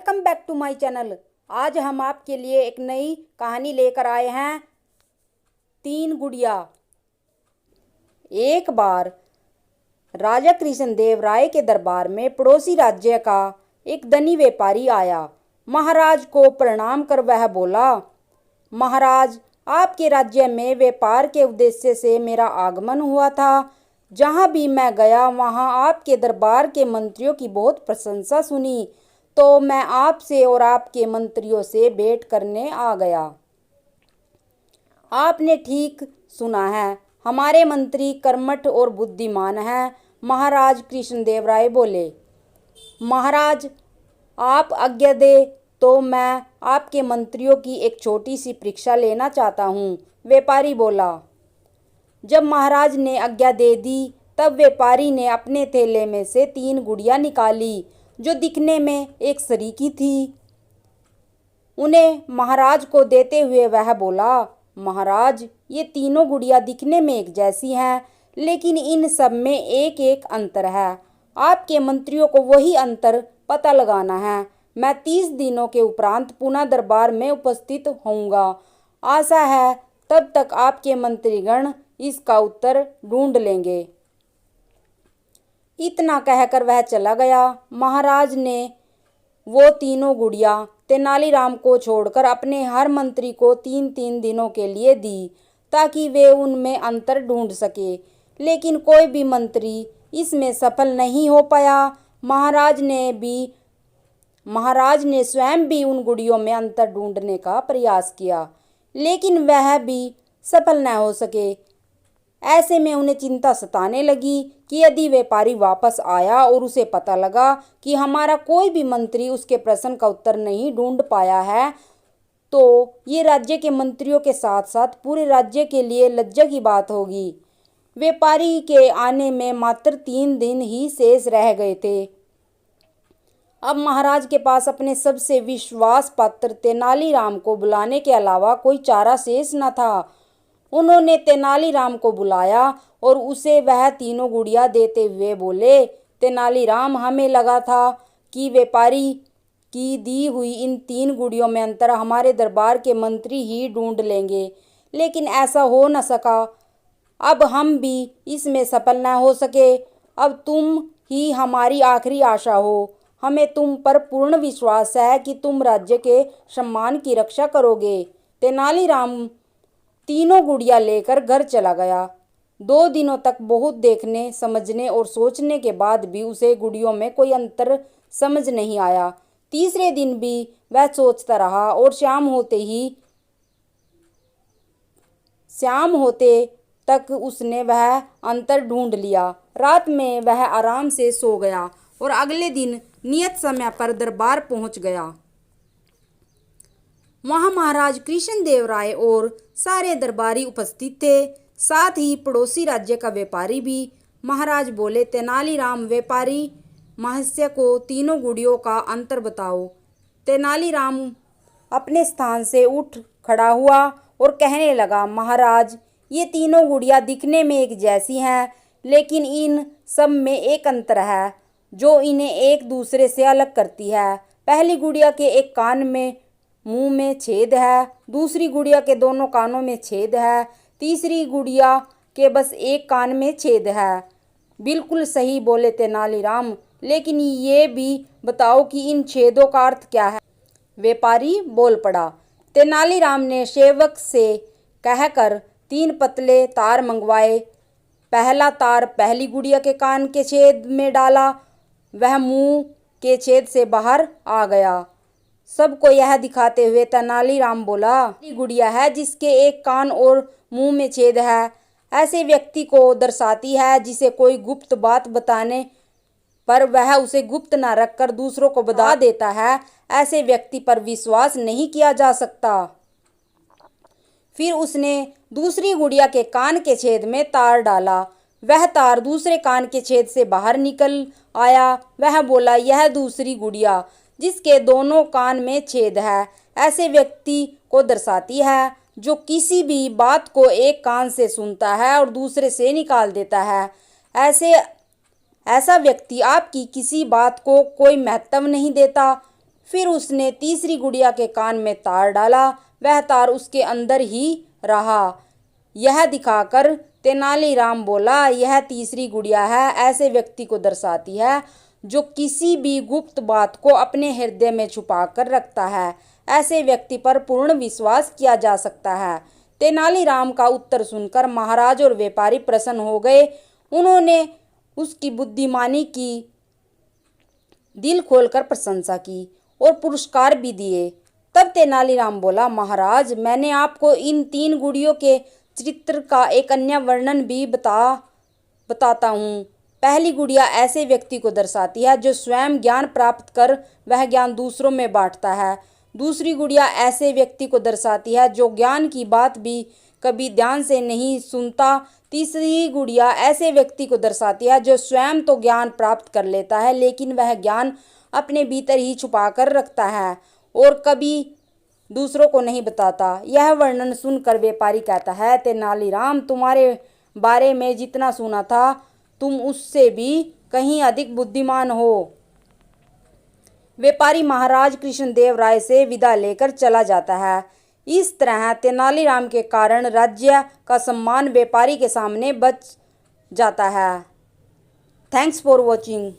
Welcome back to my channel. आज हम आपके लिए एक नई कहानी लेकर आए हैं, 3 गुड़िया। एक बार राजा कृष्णदेव राय के दरबार में पड़ोसी राज्य का एक धनी व्यापारी आया। महाराज को प्रणाम कर वह बोला, महाराज, आपके राज्य में व्यापार के उद्देश्य से मेरा आगमन हुआ था। जहाँ भी मैं गया वहाँ आपके दरबार के मंत्रियों की बहुत प्रशंसा सुनी, तो मैं आपसे और आपके मंत्रियों से भेंट करने आ गया। आपने ठीक सुना है, हमारे मंत्री कर्मठ और बुद्धिमान हैं। महाराज कृष्णदेव राय बोले, महाराज, आप आज्ञा दे तो मैं आपके मंत्रियों की एक छोटी सी परीक्षा लेना चाहता हूँ। व्यापारी बोला। जब महाराज ने आज्ञा दे दी तब व्यापारी ने अपने थैले में से 3 गुड़िया निकाली जो दिखने में एक सरीकी थी। उन्हें महाराज को देते हुए वह बोला, महाराज, ये तीनों गुड़िया दिखने में एक जैसी हैं, लेकिन इन सब में एक एक अंतर है। आपके मंत्रियों को वही अंतर पता लगाना है। मैं 30 दिनों के उपरांत पुनः दरबार में उपस्थित होऊंगा। आशा है तब तक आपके मंत्रीगण इसका उत्तर ढूंढ लेंगे। इतना कहकर वह चला गया। महाराज ने वो तीनों गुड़िया तेनालीराम को छोड़कर अपने हर मंत्री को 3-3 दिनों के लिए दी, ताकि वे उनमें अंतर ढूंढ सके। लेकिन कोई भी मंत्री इसमें सफल नहीं हो पाया। महाराज ने स्वयं भी उन गुड़ियों में अंतर ढूंढने का प्रयास किया, लेकिन वह भी सफल न हो सके। ऐसे में उन्हें चिंता सताने लगी कि यदि व्यापारी वापस आया और उसे पता लगा कि हमारा कोई भी मंत्री उसके प्रश्न का उत्तर नहीं ढूंढ पाया है, तो ये राज्य के मंत्रियों के साथ साथ पूरे राज्य के लिए लज्जा की बात होगी। व्यापारी के आने में मात्र 3 दिन ही शेष रह गए थे। अब महाराज के पास अपने सबसे विश्वास पात्र तेनालीराम को बुलाने के अलावा कोई चारा शेष न था। उन्होंने तेनालीराम को बुलाया और उसे वह तीनों गुड़िया देते हुए बोले, तेनालीराम, हमें लगा था कि व्यापारी की दी हुई इन 3 गुड़ियों में अंतर हमारे दरबार के मंत्री ही ढूंढ लेंगे, लेकिन ऐसा हो न सका। अब हम भी इसमें सफल न हो सके। अब तुम ही हमारी आखिरी आशा हो। हमें तुम पर पूर्ण विश्वास है कि तुम राज्य के सम्मान की रक्षा करोगे। तेनालीराम तीनों गुड़िया लेकर घर चला गया। 2 दिनों तक बहुत देखने, समझने और सोचने के बाद भी उसे गुड़ियों में कोई अंतर समझ नहीं आया। तीसरे दिन भी वह सोचता रहा और शाम होते तक उसने वह अंतर ढूंढ लिया। रात में वह आराम से सो गया और अगले दिन नियत समय पर दरबार पहुंच गया। वहां महाराज कृष्णदेव राय और सारे दरबारी उपस्थित थे, साथ ही पड़ोसी राज्य का व्यापारी भी। महाराज बोले, तेनालीराम, व्यापारी महस्य को तीनों गुड़ियों का अंतर बताओ। तेनालीराम अपने स्थान से उठ खड़ा हुआ और कहने लगा, महाराज, ये तीनों गुड़िया दिखने में एक जैसी हैं, लेकिन इन सब में एक अंतर है जो इन्हें एक दूसरे से अलग करती है। पहली गुड़िया के एक कान में मुंह में छेद है, दूसरी गुड़िया के दोनों कानों में छेद है, तीसरी गुड़िया के बस एक कान में छेद है। बिल्कुल सही बोले तेनालीराम, लेकिन ये भी बताओ कि इन छेदों का अर्थ क्या है। व्यापारी बोल पड़ा। तेनालीराम ने सेवक से कहकर 3 पतले तार मंगवाए। पहला तार पहली गुड़िया के कान के छेद में डाला, वह मुंह के छेद से बाहर आ गया। सबको यह दिखाते हुए तेनालीराम बोला, गुड़िया है जिसके एक कान और मुंह में छेद है, ऐसे व्यक्ति को दर्शाती है जिसे कोई गुप्त बात बताने पर वह उसे गुप्त न रखकर दूसरों को बता देता है। ऐसे व्यक्ति पर विश्वास नहीं किया जा सकता। फिर उसने दूसरी गुड़िया के कान के छेद में तार डाला। वह तार दूसरे कान के छेद से बाहर निकल आया। वह बोला, यह दूसरी गुड़िया जिसके दोनों कान में छेद है, ऐसे व्यक्ति को दर्शाती है जो किसी भी बात को एक कान से सुनता है और दूसरे से निकाल देता है। ऐसा व्यक्ति आपकी किसी बात को कोई महत्व नहीं देता। फिर उसने तीसरी गुड़िया के कान में तार डाला। वह तार उसके अंदर ही रहा। यह दिखाकर तेनालीराम बोला, यह तीसरी गुड़िया है, ऐसे व्यक्ति को दर्शाती है जो किसी भी गुप्त बात को अपने हृदय में छुपा कर रखता है। ऐसे व्यक्ति पर पूर्ण विश्वास किया जा सकता है। तेनालीराम का उत्तर सुनकर महाराज और व्यापारी प्रसन्न हो गए। उन्होंने उसकी बुद्धिमानी की दिल खोलकर प्रशंसा की और पुरस्कार भी दिए। तब तेनालीराम बोला, महाराज, मैंने आपको इन 3 गुड़ियों के चरित्र का एक अन्य वर्णन भी बताता हूँ। पहली गुड़िया ऐसे व्यक्ति को दर्शाती है जो स्वयं ज्ञान प्राप्त कर वह ज्ञान दूसरों में बांटता है। दूसरी गुड़िया ऐसे व्यक्ति को दर्शाती है जो ज्ञान की बात भी कभी ध्यान से नहीं सुनता। तीसरी गुड़िया ऐसे व्यक्ति को दर्शाती है जो स्वयं तो ज्ञान प्राप्त कर लेता है लेकिन वह ज्ञान अपने भीतर ही छुपा कर रखता है और कभी दूसरों को नहीं बताता। यह वर्णन सुनकर व्यापारी कहता है, तेनालीराम, तुम्हारे बारे में जितना सुना था तुम उससे भी कहीं अधिक बुद्धिमान हो। व्यापारी महाराज कृष्णदेव राय से विदा लेकर चला जाता है। इस तरह तेनालीराम के कारण राज्य का सम्मान व्यापारी के सामने बच जाता है। Thanks for watching.